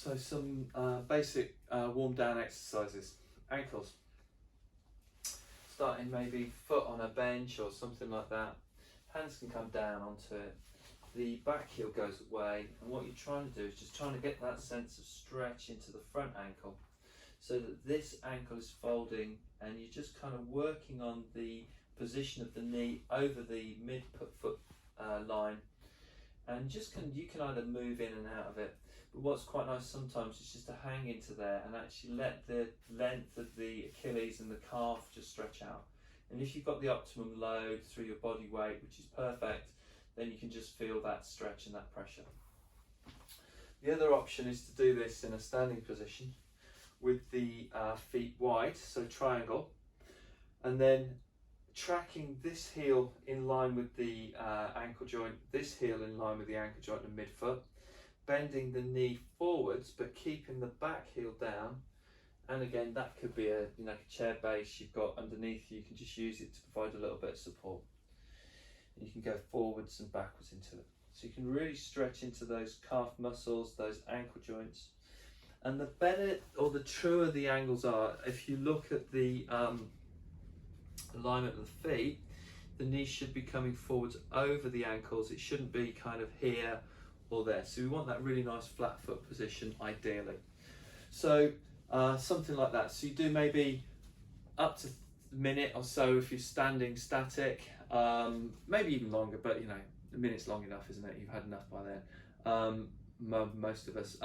So some basic warm down exercises. Ankles. Starting maybe foot on a bench or something like that. Hands can come down onto it. The back heel goes away, and what you're trying to do is just trying to get that sense of stretch into the front ankle, so that this ankle is folding, and you're just kind of working on the position of the knee over the mid-foot line, and you can either move in and out of it. But what's quite nice sometimes is just to hang into there and actually let the length of the Achilles and the calf just stretch out. And if you've got the optimum load through your body weight, which is perfect, then you can just feel that stretch and that pressure. The other option is to do this in a standing position with the feet wide, so triangle, and then tracking this heel in line with the ankle joint, this heel in line with the ankle joint and midfoot, bending the knee forwards but keeping the back heel down. And again, that could be a chair base you've got underneath you. You can just use it to provide a little bit of support. You can go forwards and backwards into it. So you can really stretch into those calf muscles, those ankle joints. And the better or the truer the angles are, if you look at the alignment of the feet, the knee should be coming forwards over the ankles. It shouldn't be kind of here or there. So we want that really nice flat foot position ideally. So something like that. So you do maybe up to a minute or so if you're standing static, maybe even longer, but a minute's long enough, isn't it? You've had enough by then, most of us.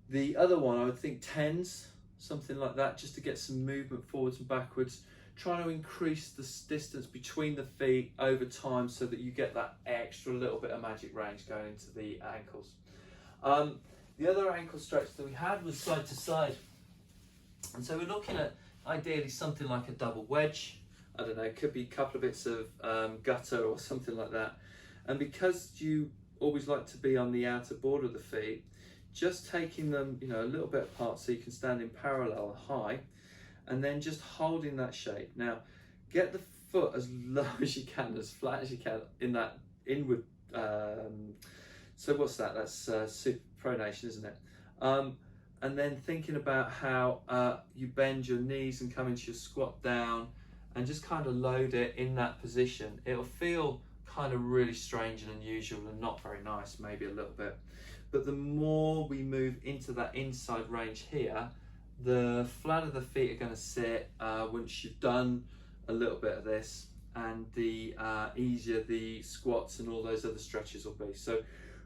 The other one, I would think tens, something like that, just to get some movement forwards and backwards, trying to increase the distance between the feet over time so that you get that extra little bit of magic range going into the ankles. The other ankle stretch that we had was side to side. And so we're looking at ideally something like a double wedge. I don't know, it could be a couple of bits of gutter or something like that. And because you always like to be on the outer border of the feet, just taking them a little bit apart so you can stand in parallel high, and then just holding that shape. Now, get the foot as low as you can, as flat as you can in that inward, so what's that? That's supination, isn't it? And then thinking about how you bend your knees and come into your squat down and just kind of load it in that position. It'll feel kind of really strange and unusual and not very nice, maybe a little bit. But the more we move into that inside range here, the flatter the feet are going to sit once you've done a little bit of this, and the easier the squats and all those other stretches will be. So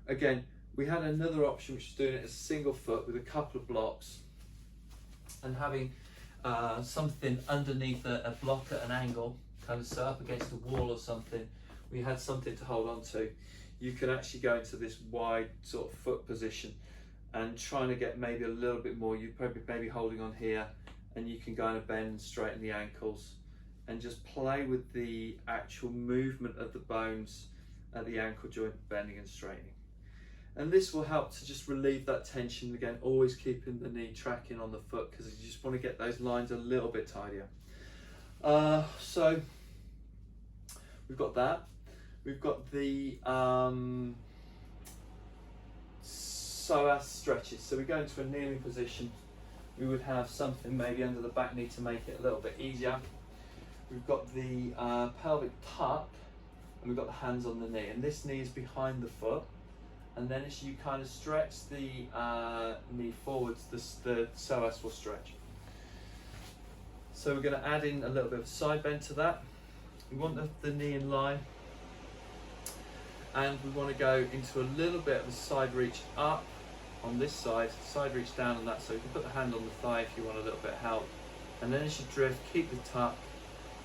again, we had another option which was doing it as a single foot with a couple of blocks and having something underneath a block at an angle, kind of set up against a wall or something. We had something to hold on to. You can actually go into this wide sort of foot position and trying to get maybe a little bit more. You're probably maybe holding on here, and you can kind of bend and straighten the ankles and just play with the actual movement of the bones at the ankle joint, bending and straightening. And this will help to just relieve that tension. Again, always keeping the knee tracking on the foot, because you just want to get those lines a little bit tidier. So we've got that. We've got the psoas stretches. So we go into a kneeling position. We would have something maybe under the back knee to make it a little bit easier. We've got the pelvic tuck, and we've got the hands on the knee. And this knee is behind the foot. And then as you kind of stretch the knee forwards, the psoas will stretch. So we're going to add in a little bit of side bend to that. We want the knee in line. And we want to go into a little bit of a side reach up on this side reach down on that. So you can put the hand on the thigh if you want a little bit of help. And then as you drift, keep the tuck.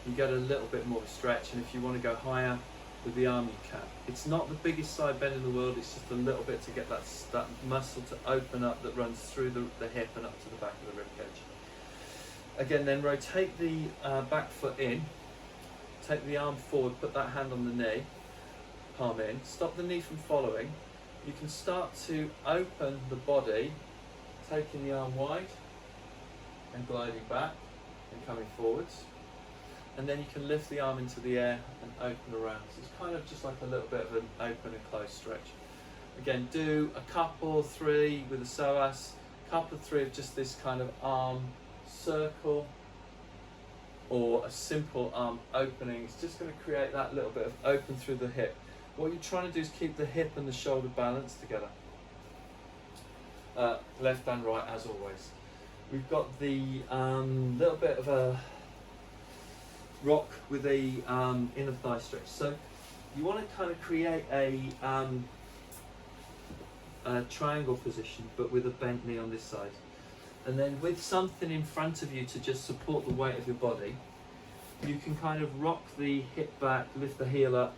You get a little bit more of a stretch. And if you want to go higher with the arm, you can. It's not the biggest side bend in the world. It's just a little bit to get that muscle to open up that runs through the hip and up to the back of the rib cage. Again, then rotate the back foot in. Take the arm forward, put that hand on the knee, palm in, stop the knee from following. You can start to open the body, taking the arm wide and gliding back and coming forwards. And then you can lift the arm into the air and open around. So it's kind of just like a little bit of an open and close stretch. Again, do a couple, 3 with a psoas, couple of 3 of just this kind of arm circle, or a simple arm opening. It's just going to create that little bit of open through the hip. What you're trying to do is keep the hip and the shoulder balanced together. Left and right as always. We've got the little bit of a rock with the inner thigh stretch. So you want to kind of create a triangle position, but with a bent knee on this side. And then with something in front of you to just support the weight of your body, you can kind of rock the hip back, lift the heel up,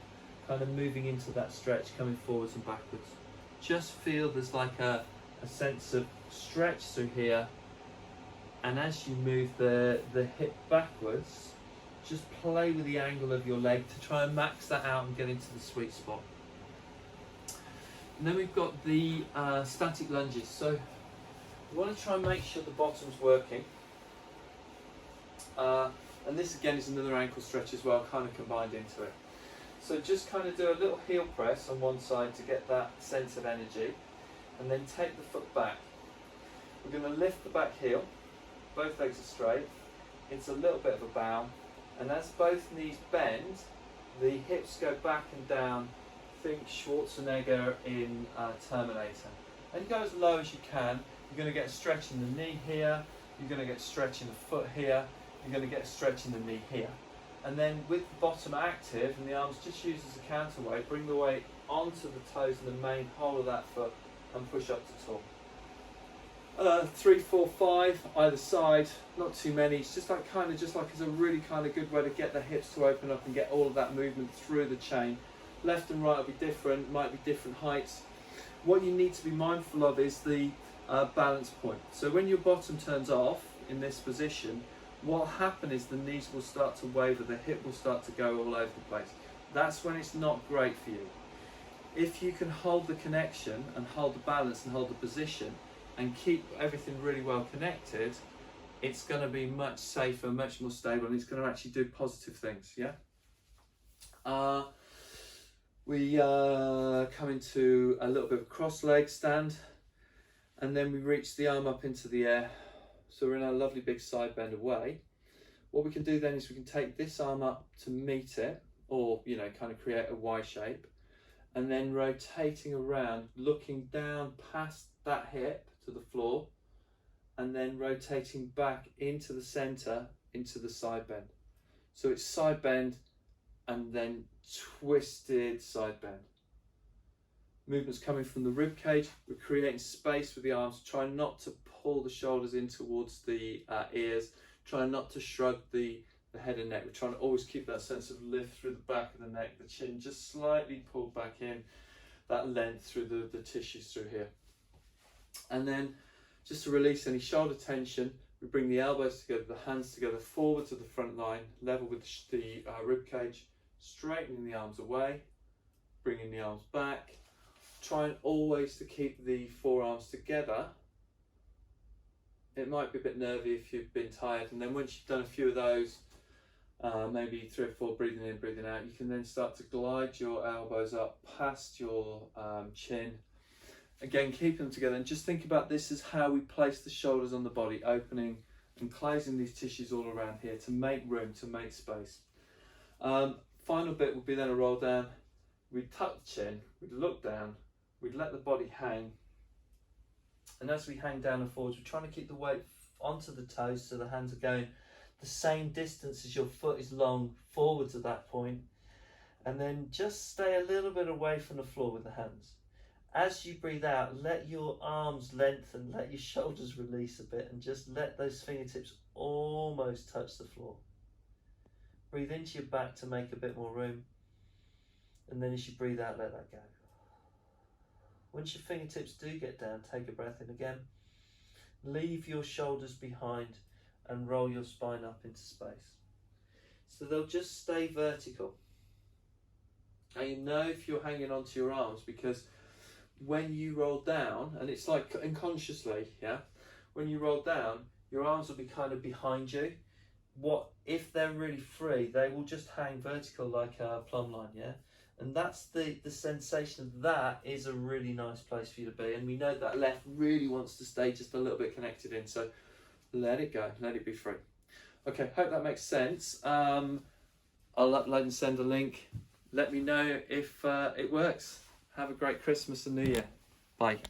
kind of moving into that stretch, coming forwards and backwards. Just feel there's like a sense of stretch through here, and as you move the hip backwards, just play with the angle of your leg to try and max that out and get into the sweet spot. And then we've got the static lunges. So you want to try and make sure the bottom's working. And this again is another ankle stretch as well, kind of combined into it. So just kind of do a little heel press on one side to get that sense of energy, and then take the foot back. We're going to lift the back heel, both legs are straight, it's a little bit of a bow, and as both knees bend, the hips go back and down. Think Schwarzenegger in Terminator. And go as low as you can. You're going to get a stretch in the knee here, you're going to get a stretch in the foot here, you're going to get a stretch in the knee here. And then with the bottom active and the arms just used as a counterweight, bring the weight onto the toes and the main whole of that foot and push up to tall. 3, 4, 5 either side, not too many. It's just like it's a really kind of good way to get the hips to open up and get all of that movement through the chain. Left and right will be different, might be different heights. What you need to be mindful of is the balance point. So when your bottom turns off in this position, what will happen is the knees will start to waver, the hip will start to go all over the place. That's when it's not great for you. If you can hold the connection and hold the balance and hold the position and keep everything really well connected, it's going to be much safer, much more stable, and it's going to actually do positive things. Yeah. We come into a little bit of a cross leg stand, and then we reach the arm up into the air. So we're in a lovely big side bend away. What we can do then is we can take this arm up to meet it, or kind of create a Y shape, and then rotating around, looking down past that hip to the floor, and then rotating back into the center, into the side bend. So it's side bend and then twisted side bend. Movement's coming from the rib cage. We're creating space with the arms. Try not to pull the shoulders in towards the ears. Try not to shrug the head and neck. We're trying to always keep that sense of lift through the back of the neck, the chin just slightly pulled back in, that length through the tissues through here. And then just to release any shoulder tension, we bring the elbows together, the hands together, forward to the front line, level with the rib cage, straightening the arms away, bringing the arms back. Trying always to keep the forearms together. It might be a bit nervy if you've been tired, and then once you've done a few of those, maybe 3 or 4 breathing in, breathing out, you can then start to glide your elbows up past your chin. Again, keep them together, and just think about this as how we place the shoulders on the body, opening and closing these tissues all around here to make room, to make space. Final bit would be then a roll down. We'd tuck the chin, we'd look down, we'd let the body hang, and as we hang down and forwards, we're trying to keep the weight onto the toes so the hands are going the same distance as your foot is long forwards at that point, and then just stay a little bit away from the floor with the hands. As you breathe out, let your arms lengthen, let your shoulders release a bit, and just let those fingertips almost touch the floor. Breathe into your back to make a bit more room, and then as you breathe out, let that go. Once your fingertips do get down, take a breath in again. Leave your shoulders behind and roll your spine up into space. So they'll just stay vertical. Now you know if you're hanging onto your arms, because when you roll down, and it's like unconsciously, yeah, when you roll down, your arms will be kind of behind you. What if they're really free, they will just hang vertical like a plumb line, yeah? And that's the sensation of that is a really nice place for you to be. And we know that left really wants to stay just a little bit connected in. So let it go, let it be free. Okay, hope that makes sense. I'll upload and send a link. Let me know if it works. Have a great Christmas and New Year. Bye.